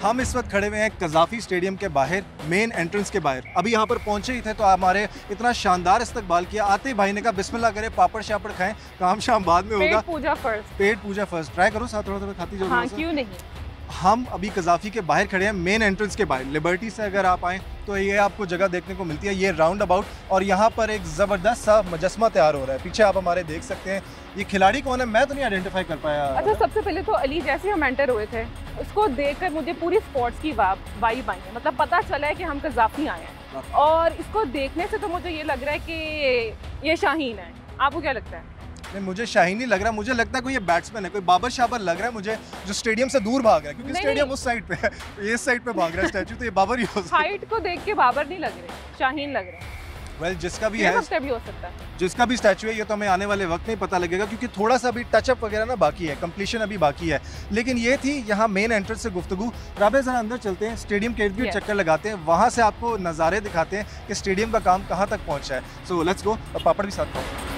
हम इस वक्त खड़े हुए हैं कज़ाफ़ी स्टेडियम के बाहर, मेन एंट्रेंस के बाहर। अभी यहाँ पर पहुँचे ही थे तो हमारे इतना शानदार इस्तकबाल किया। आते ही भाई ने कहा बिस्मिल्लाह करें, पापड़ शापड़ खाएं, काम शाम बाद में होगा, पेट पूजा फर्स्ट। ट्राई करो साथ थोड़ा थोड़ा खाती जाओ। हाँ, क्यों नहीं। हम अभी कज़ाफ़ी के बाहर खड़े हैं, मेन एंट्रेंस के बाहर। लिबर्टी से अगर आप आएँ तो ये आपको जगह देखने को मिलती है, ये राउंड अबाउट। और यहाँ पर एक ज़बरदस्त सा मुजस्मा तैयार हो रहा है। पीछे आप हमारे देख सकते हैं। ये खिलाड़ी कौन है मैं तो नहीं आइडेंटिफाई कर पाया। अच्छा, सबसे पहले तो अली जैसे हम एंटर हुए थे, उसको देखकर मुझे पूरी स्पोर्ट्स की वाइब आई है। मतलब पता चला है कि हम कज़ाफ़ी आए हैं, और इसको देखने से तो मुझे ये लग रहा है कि ये शाहीन है। आपको क्या लगता है? नहीं, मुझे शाहीन नहीं लग रहा, मुझे लगता है कोई ये बैट्समैन है, कोई बाबर शाबर लग रहा है मुझे, जो स्टेडियम से दूर भाग रहा है, क्योंकि स्टेडियम उस साइड पे है, ये इस साइड पे भाग रहा है स्टैचू, तो ये बाबर ही हो सकता है। हाइट को देख के बाबर नहीं लग रहे, शाहीन लग रहे हैं। वेल, जिसका भी है, भी हो सकता है, जिसका भी स्टैचू है, ये तो हमें आने वाले वक्त में ही पता लगेगा, क्योंकि थोड़ा सा भी टचअप वगैरह ना बाकी है, कंप्लीशन अभी बाकी है। लेकिन ये थी यहाँ मेन एंट्रेंस से गुफ्तगू। राबे जरा अंदर चलते हैं, स्टेडियम के इर्द-गिर्द चक्कर लगाते हैं, वहाँ से आपको नज़ारे दिखाते हैं कि स्टेडियम का काम कहाँ तक पहुँचा है। So let's go. अब पापड़ भी साथ खाओ।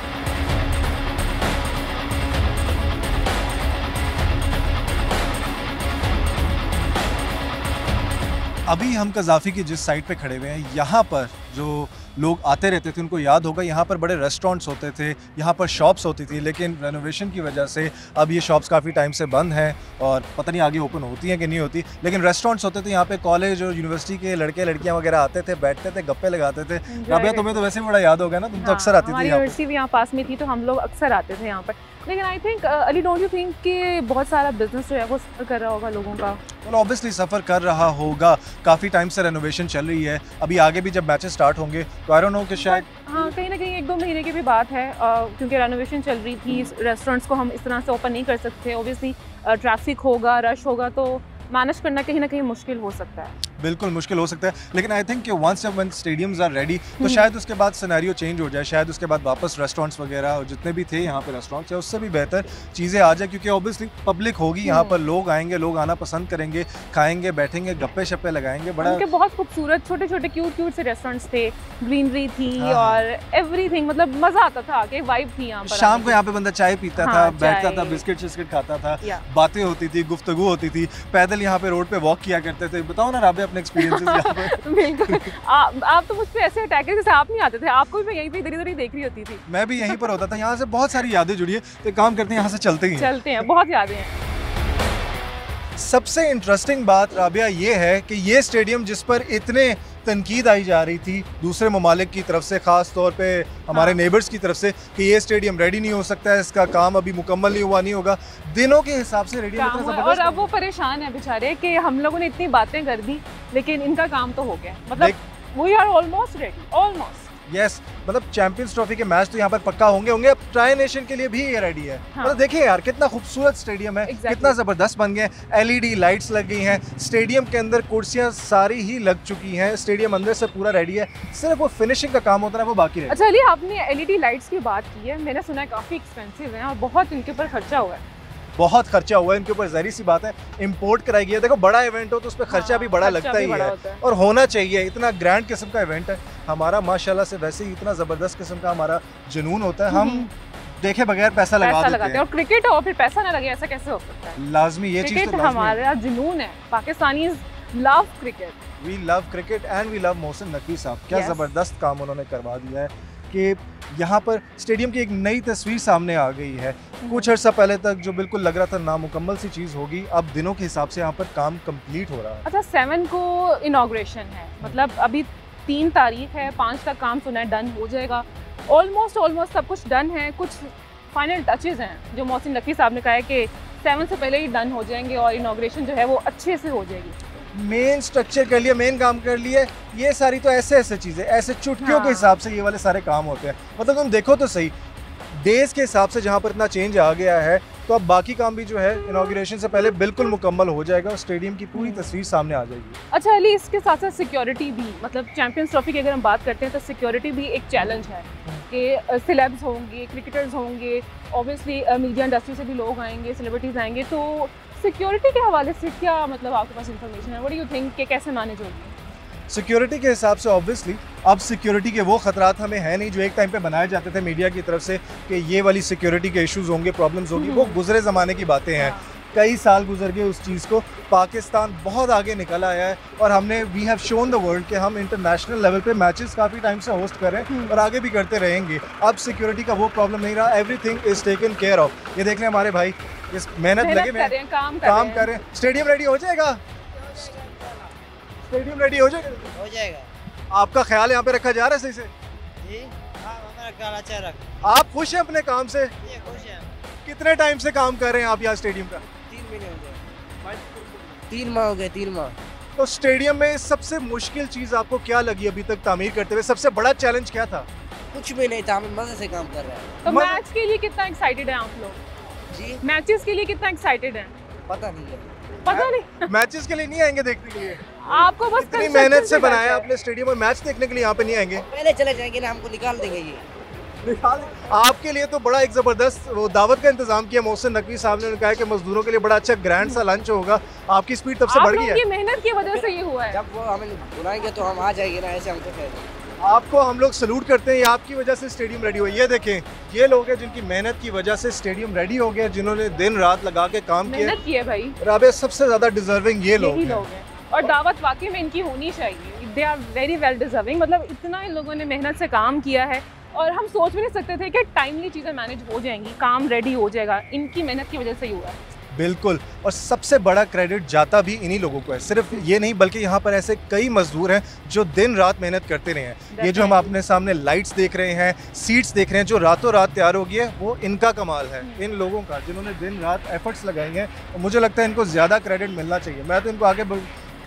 अभी हम कज़ाफ़ी की जिस साइड पे खड़े हुए हैं, यहाँ पर जो लोग आते रहते थे उनको याद होगा, यहाँ पर बड़े रेस्टोरेंट्स होते थे, यहाँ पर शॉप्स होती थी, लेकिन रेनोवेशन की वजह से अब ये शॉप्स काफ़ी टाइम से बंद हैं और पता नहीं आगे ओपन होती हैं कि नहीं होती। लेकिन रेस्टोरेंट्स होते थे यहाँ पे, कॉलेज और यूनिवर्सिटी के लड़के लड़कियाँ वगैरह आते थे, बैठते थे, गप्पे लगाते थे। राबिया, तुम्हें तो वैसे भी बड़ा याद होगा ना, तुम तो अक्सर आती थी। यूनिवर्सिटी भी यहाँ पास में थी तो हम लोग अक्सर आते थे यहाँ पर। लेकिन I think Ali, don't you think कि बहुत सारा बिजनेस जो है वो सफ़र कर रहा होगा लोगों का? well, ऑब्वियसली सफ़र कर रहा होगा, काफ़ी टाइम से रेनोवेशन चल रही है। अभी आगे भी जब मैचेस स्टार्ट होंगे तो आई डोंट नो कि शायद हाँ, कहीं ना कहीं 1-2 महीने की भी बात है, क्योंकि रेनोवेशन चल रही थी। रेस्टोरेंट्स को हम इस तरह से ओपन नहीं कर सकते, ऑब्वियसली ट्रैफिक होगा, रश होगा, तो मैनेज करना कहीं ना कहीं मुश्किल हो सकता है। बिल्कुल मुश्किल हो सकता है, लेकिन आई थिंक कि once when stadiums are ready तो शायद उसके बाद सिनेरियो चेंज हो जाए, शायद उसके बाद वापस रेस्टोरेंट्स वगैरह और जितने भी थे यहाँ पे रेस्टोरेंट्स है उससे भी बेहतर चीज़ें आ जाए, क्योंकि ऑब्वियसली पब्लिक होगी यहाँ पर, लोग आएंगे, लोग आना पसंद करेंगे, खाएंगे, बैठेंगे, गप्पे शप्पे लगाएंगे। बड़ा उनके बहुत खूबसूरत छोटे छोटे क्यूट से रेस्टोरेंट्स थे, ग्रीनरी थी और एवरीथिंग, मतलब मज़ा आता था, कि वाइब थी यहाँ पर। शाम को यहाँ पे बंदा चाय पीता था, बैठता था, बिस्किट शिस्किट खाता था, बातें होती थी, गुफ्तगू होती थी, पैदल यहाँ पे रोड पे वॉक किया करते थे। बताओ ना राबिया अपने एक्सपीरियंसेस। बिल्कुल। आप तो मुझ पे ऐसे अटैक है जैसे आप नहीं आते थे, आपको भी मैं यहीं पे इधर ही देख रही होती थी। मैं भी यहीं पर होता था। यहाँ से बहुत सारी यादें जुड़ी है, तो काम करते हैं यहाँ से चलते हैं, बहुत यादें हैं। सबसे इंटरेस्टिंग बात राबिया ये है कि ये स्टेडियम जिस पर इतने तनकीद आई जा रही थी दूसरे ममालिक की तरफ से, ख़ास तौर पे हमारे नेबर्स की तरफ से, कि ये स्टेडियम रेडी नहीं हो सकता है, इसका काम अभी मुकम्मल नहीं हुआ, नहीं होगा, दिनों के हिसाब से रेडी है। और अब वो परेशान है बेचारे कि हम लोगों ने इतनी बातें कर दी लेकिन इनका काम तो हो गया। मतलब we are almost ready, almost. Yes, मतलब चैंपियंस ट्रॉफी के मैच तो यहाँ पर पक्का होंगे। अब ट्राई नेशन के लिए भी ये रेडी है। मतलब देखिए यार, कितना खूबसूरत स्टेडियम है, कितना ज़बरदस्त बन गया है। LED लाइट्स लग गई हैं, स्टेडियम के अंदर कुर्सियाँ सारी ही लग चुकी हैं, स्टेडियम अंदर से पूरा रेडी है, सिर्फ वो फिनिशिंग का काम होता है वो बाकी है। अच्छा अली, आपने LED लाइट्स की बात की है, मैंने सुना है काफ़ी एक्सपेंसिव है और बहुत इनके ऊपर खर्चा हुआ है। बहुत खर्चा हुआ है इनके ऊपर, ज़ाहिर सी बात है, इंपोर्ट कराई गई है। देखो, बड़ा इवेंट हो तो उस पर खर्चा भी बड़ा लगता ही है, और होना चाहिए। इतना ग्रैंड किस्म का इवेंट है हमारा, माशाल्लाह से वैसे ही इतना ज़बरदस्त किस्म का हमारा जुनून होता है, हम देखे बगैर पैसा लगा देते हैं। और क्रिकेट हो फिर पैसा ना लगे, ऐसा कैसे हो सकता है? लाजमी, ये चीज़ तो हमारा जुनून है। Pakistanis love cricket, we love cricket and we love Mohsin Naqvi साहब। क्या ज़बरदस्त काम उन्होंने करवा दिया है कि यहाँ पर स्टेडियम की एक नई तस्वीर सामने आ गई है। कुछ अर्सा पहले तक जो बिल्कुल लग रहा था नामुकम्मल सी चीज़ होगी, अब दिनों के हिसाब से यहाँ पर काम कंप्लीट हो रहा है। अच्छा, 7 को इनॉग्रेशन है, मतलब अभी 3 तारीख है, 5 तक काम सुना है डन हो जाएगा। ऑलमोस्ट सब कुछ डन है। कुछ फाइनल टचेस हैं जो मोहसिन नकवी साहब ने कहा है कि 7 से पहले ही डन हो जाएंगे और इनॉग्रेशन जो है वो अच्छे से हो जाएगी। मेन स्ट्रक्चर कर लिया, मेन काम कर लिए, ये सारी तो ऐसे चीज़ें, ऐसे चुटकियों के हिसाब से ये वाले सारे काम होते हैं। मतलब तुम देखो तो सही, डेज के हिसाब से जहाँ पर इतना चेंज आ गया है, तो अब बाकी काम भी जो है इनॉग्रेशन से पहले बिल्कुल मुकम्मल हो जाएगा और स्टेडियम की पूरी तस्वीर सामने आ जाएगी। अच्छा अली, इसके साथ साथ सिक्योरिटी भी, मतलब चैंपियंस ट्रॉफी की अगर हम बात करते हैं तो सिक्योरिटी भी एक चैलेंज है कि सेलेब्स होंगे, क्रिकेटर्स होंगे, ऑब्वियसली मीडिया इंडस्ट्री से भी लोग आएंगे, सेलिब्रिटीज़ आएंगे, तो सिक्योरिटी के हवाले से क्या मतलब आपके पास इंफॉर्मेशन है? व्हाट डू यू थिंक कि कैसे मैनेज होगी सिक्योरिटी के हिसाब से? ऑब्वियसली अब सिक्योरिटी के वो खतरात हमें है नहीं जो एक टाइम पे बनाए जाते थे मीडिया की तरफ से कि ये वाली सिक्योरिटी के इश्यूज होंगे, प्रॉब्लम्स होंगी, वो गुजरे ज़माने की बातें हैं। कई साल गुजर गए उस चीज़ को। पाकिस्तान बहुत आगे निकल आया है और हमने we have shown the world कि हम इंटरनेशनल लेवल पे मैचेस काफ़ी टाइम से होस्ट कर रहे हैं और आगे भी करते रहेंगे। अब सिक्योरिटी का वो प्रॉब्लम नहीं रहा, everything is taken care of. ये देख लें हमारे भाई इस मेहनत लगे हुए हैं, काम कर रहे हैं। स्टेडियम रेडी हो जाएगा, स्टेडियम रेडी हो जाएगा। आपका ख्याल यहाँ पे रखा जा रहा है सही से? जी हाँ, हमारा ख्याल अच्छा रख। आप खुश हैं अपने काम से? ये खुश है। कितने टाइम से काम कर रहे हैं आप यहाँ स्टेडियम का? 3 महीने हो गए। 3 माह हो गए, 3 माह। तो स्टेडियम में सबसे मुश्किल चीज़ आपको क्या लगी अभी तक तामीर करते हुए? सबसे बड़ा चैलेंज क्या था? कुछ भी नहीं था, हम मजे से काम कर रहे हैं। तो मैच के लिए कितना एक्साइटेड है आप लोग? जी मैचेस के लिए कितना एक्साइटेड है? पता नहीं है। पता नहीं। मैचेस के लिए नहीं आएंगे देखने के लिए? आपको बस इतनी मेहनत से बनाया आपने स्टेडियम और मैच देखने के लिए यहाँ पे नहीं आएंगे? पहले चले जाएंगे ना, हमको निकाल देंगे ये। आपके लिए तो बड़ा एक ज़बरदस्त वो दावत का इंतजाम किया मोहसिन नकवी साहब ने कहा कि मजदूरों के लिए बड़ा अच्छा ग्रैंड सा लंच होगा। आपकी स्पीड तब से बढ़ गई है। आपकी मेहनत की वजह से ये हुआ है। जब वो हमें बुलाएंगे तो हम आ जाएंगे ना, ऐसे हमको कहेंगे। आपको हम लोग सलूट करते हैं, ये आपकी वजह से स्टेडियम रेडी हुआ। ये देखें, ये लोग हैं जिनकी मेहनत की वजह से स्टेडियम रेडी हो गया, जिन्होंने दिन रात लगा के काम किया। मेहनत की है भाई। राबे सबसे ज्यादा डिजर्विंग ये लोग हैं। और दावत वाकई में इनकी होनी चाहिए। They are very well deserving. मतलब इतना इन लोगों ने मेहनत से काम किया है और हम सोच भी नहीं सकते थे कि टाइमली चीज़ें मैनेज हो जाएंगी, काम रेडी हो जाएगा। इनकी मेहनत की वजह से ही हुआ है। बिल्कुल, और सबसे बड़ा क्रेडिट जाता भी इन्हीं लोगों को है। सिर्फ ये नहीं बल्कि यहाँ पर ऐसे कई मजदूर हैं जो दिन रात मेहनत करते रहे हैं। ये जो हम अपने सामने लाइट्स देख रहे हैं, सीट्स देख रहे हैं जो रातों रात तैयार होगी है, वो इनका कमाल है, इन लोगों का जिन्होंने दिन रात एफर्ट्स लगाए हैं। और मुझे लगता है इनको ज़्यादा क्रेडिट मिलना चाहिए। मैं तो इनको आगे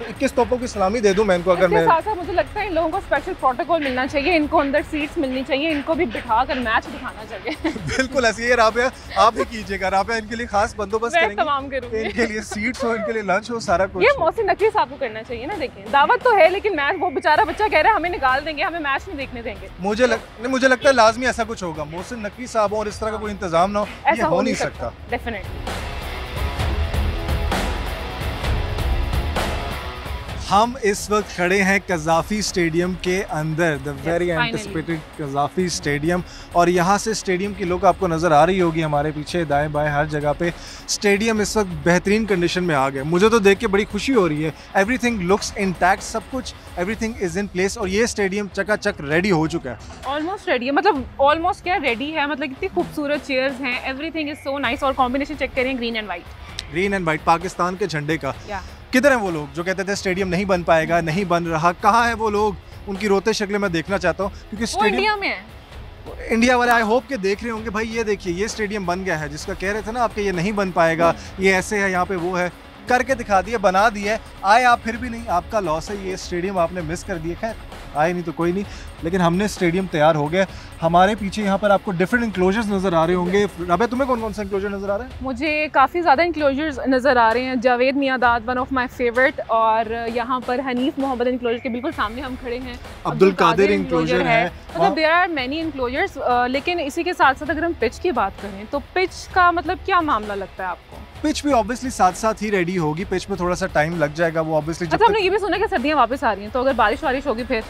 21 तोपों की सलामी दे दूं मैं इनको। अगर मैं साथ साथ मुझे लगता है इन लोगों को स्पेशल प्रोटोकॉल मिलना चाहिए, इनको अंदर सीट्स मिलनी चाहिए, इनको भी बिठा कर मैच दिखाना चाहिए। बिल्कुल ऐसे ही राबिया, आप भी कीजिएगा। राबिया इनके लिए खास बंदोबस्त करेंगे, तमाम करूंगी। इनके लिए सीट्स हो, इनके लिए लंच हो, सारा कुछ। ये मोहसिन नकवी साहब को करना चाहिए ना। देखिए दावत तो है लेकिन मैच, वो बेचारा बच्चा कह रहा है हमें निकाल देंगे, हमें मैच नहीं देखने देंगे। मुझे लगता है लाजमी ऐसा कुछ होगा। मोहसिन नकवी साहब और इस तरह का कोई इंतजाम ना हो, ये हो नहीं सकता। डेफिनेटली। हम इस वक्त खड़े हैं कज़ाफ़ी स्टेडियम के अंदर, द वेरी एंटिसिपेटेड कज़ाफ़ी स्टेडियम। और यहाँ से स्टेडियम की लुक आपको नज़र आ रही होगी हमारे पीछे, दाएं बाएं हर जगह पे। स्टेडियम इस वक्त बेहतरीन कंडीशन में आ गया। मुझे तो देख के बड़ी खुशी हो रही है। एवरीथिंग लुक्स इंटैक्ट, सब कुछ एवरीथिंग इज़ इन प्लेस और ये स्टेडियम चकाचक रेडी हो चुका है। ऑलमोस्ट रेडी है, मतलब ऑलमोस्ट क्या रेडी है, मतलब कितनी खूबसूरत चेयर्स हैं, एवरीथिंग इज सो नाइस। और कॉम्बिनेशन चेक करें, green and white. Green and white Pakistan के झंडे का। किधर हैं वो लोग जो कहते थे स्टेडियम नहीं बन पाएगा, नहीं बन रहा? कहाँ है वो लोग? उनकी रोते शक्लें मैं देखना चाहता हूँ क्योंकि स्टेडियम इंडिया में है। इंडिया वाले आई होप के देख रहे होंगे। भाई ये देखिए, ये स्टेडियम बन गया है जिसका कह रहे थे ना आपके ये नहीं बन पाएगा, ये ऐसे है, यहाँ पे वो है, करके दिखा दिया, बना दिया। आए आप फिर भी नहीं, आपका लॉस है। ये स्टेडियम आपने मिस कर दिया। खैर आए नहीं तो कोई नहीं, लेकिन हमने स्टेडियम तैयार हो गया। हमारे पीछे यहाँ पर आपको डिफरेंट इंक्लोजर्स नज़र आ रहे होंगे। राबे तुम्हें कौन कौन सा इंक्लोजर नज़र आ रहा है? मुझे काफ़ी ज़्यादा इंक्लोजर्स नज़र आ रहे हैं। Javed my dad one of my favourite, और यहाँ पर हनीफ मोहम्मद इंक्लोजर के बिल्कुल सामने हम खड़े हैं। अब्दुल कादिर इंक्लोजर है। मतलब देयर आर मैनी इंक्लोजर्स। लेकिन इसी के साथ साथ अगर हम पिच की बात करें तो पिच का मतलब क्या मामला लगता है आपको? पिच भी ऑब्वियसली साथ साथ ही रेडी होगी। पिच में थोड़ा सा टाइम लग जाएगा वो ऑब्वियसली। अच्छा, हमने ये भी सुना कि सर्दियाँ वापस आ रही हैं, तो अगर बारिश होगी फिर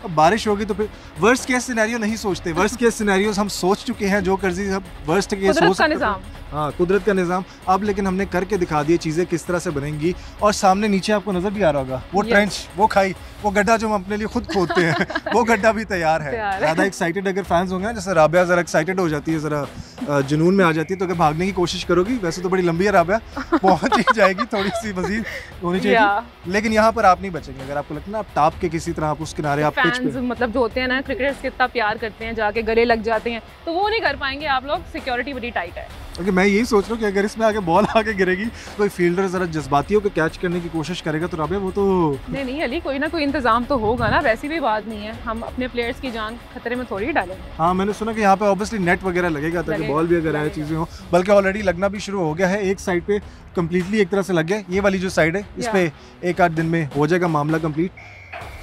बारिश होगी तो फिर वर्स्ट केस सिनेरियो नहीं सोचते। वर्स्ट केस सिनेरियोस हम सोच चुके हैं, जो कर्जी हम वर्स्ट केस हो सकता है। हाँ, कुदरत का निज़ाम। अब लेकिन हमने करके दिखा दिए चीज़ें किस तरह से बनेंगी। और सामने नीचे आपको नज़र भी आ रहा होगा वो ट्रेंच, वो खाई, वो गड्ढा जो हम अपने लिए खुद खोदते हैं वो गड्ढा भी तैयार है। ज़्यादा एक्साइटेड अगर फैंस होंगे ना, जैसे राबिया ज़रा एक्साइटेड हो जाती है, ज़रा जुनून में आ जाती है, तो अगर भागने की कोशिश करोगी, वैसे तो बड़ी लंबी है राबिया, पहुँच ही जाएगी, थोड़ी सी मजीद होनी चाहिए। लेकिन यहाँ पर आप नहीं बचेंगे। अगर आपको लगता है ना आप टाप के किसी तरह आप उस किनारे आप पिच पे, मतलब जो होते हैं ना क्रिकेटर्स कितना प्यार करते हैं, जाके गले लग जाते हैं, तो वो नहीं कर पाएंगे आप लोग। सिक्योरिटी बड़ी टाइट है। क्योंकि मैं यही सोच रहा हूँ कि अगर इसमें आगे बॉल आके गिरेगी, कोई फील्डर ज़रा जज्बातियों को कैच करने की कोशिश करेगा तो राबिया वो तो नहीं अली, कोई ना कोई इंतजाम तो होगा ना। वैसी भी बात नहीं है, हम अपने प्लेयर्स की जान खतरे में थोड़ी डालेंगे। हाँ, मैंने सुना कि यहाँ पे ऑब्वियसली नेट वगैरह लगेगा ताकि बॉल भी अगर आए चीज़ें हो, बल्कि ऑलरेडी लगना भी शुरू हो गया है। एक साइड पे कम्प्लीटली एक तरह से लग गया। ये वाली जो साइड है इस पे 1-8 दिन में हो जाएगा मामला कंप्लीट।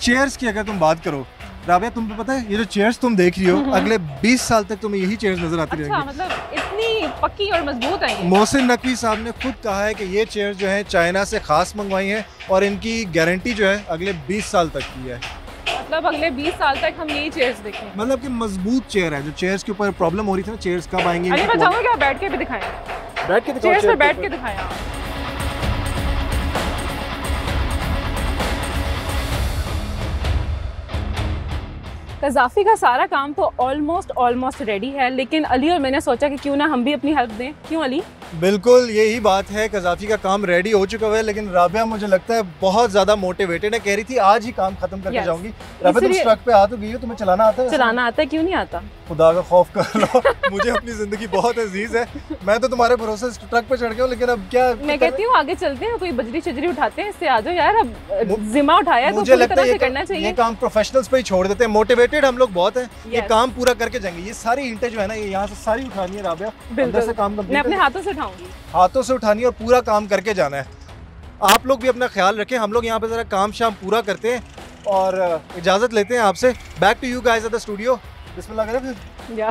चेयर्स की अगर तुम बात करो राबिया, तुम्हें पता है ये जो चेयर्स तुम देख रही हो, अगले 20 साल तक तुम्हें यही चेयर्स नजर आती रहेंगी। मतलब इतनी पक्की और मजबूत है। मोहसिन नकवी साहब ने खुद कहा है कि ये चेयर्स जो है चाइना से खास मंगवाई हैं और इनकी गारंटी जो है अगले 20 साल तक की है। मतलब अगले 20 साल तक हम यही चेयर्स देखेंगे। मतलब कि मजबूत चेयर है। जो चेयर्स के ऊपर प्रॉब्लम हो रही थी ना, चेयर्स कब आएंगी, मैं चाहूँगा कि आप बैठ के भी दिखाएं। बैठ के चेयर्स पर बैठ के दिखाएं। कज़ाफ़ी का सारा काम तो ऑलमोस्ट रेडी है, लेकिन अली और मैंने सोचा कि क्यों ना हम भी अपनी हेल्प दें। क्यों अली? बिल्कुल यही बात है, कज़ाफ़ी का काम रेडी हो चुका है, लेकिन राबिया मुझे लगता है बहुत ज़्यादा मोटिवेटेड है, कह रही थी आज ही काम खत्म करके Yes. जाऊंगी। राबिया तुम इसलिए- ट्रक पे आ तो गई हो, तुम्हें चलाना आता है? वैसे? चलाना आता है, क्यों नहीं आता? खुदा का खौफ कर लो, मुझे अपनी ज़िंदगी बहुत अजीज है, मैं तो तुम्हारे भरोसे इस ट्रक पे चढ़ गया हूँ, लेकिन अब क्या मैं कहती हूँ आगे चलते हैं, कोई बजरी चजरी उठाते हैं, इससे आ जाओ यार, अब जिम्मा उठाया है तो मुझे पूरी लगता तरह है से करना ये चाहिए। काम प्रोफेशनल्स पे ही छोड़ देते हैं, मोटिवेटेड हम लोग बहुत हैं, ये Yes. काम पूरा करके जाएंगे। ये सारी ईंटें जो है ना, ये यहाँ से सारी उठानी है राबिया, अंदर से काम मैं कंप्लीट अपने हाथों से उठाऊंगी। हाथों से उठानी है और पूरा काम करके जाना है। आप लोग भी अपना ख्याल रखें, हम लोग यहाँ पे ज़रा काम शाम पूरा करते हैं और इजाज़त लेते हैं आपसे। Back to you guys at the studio. बिस्मिल्लाह करें फिर। या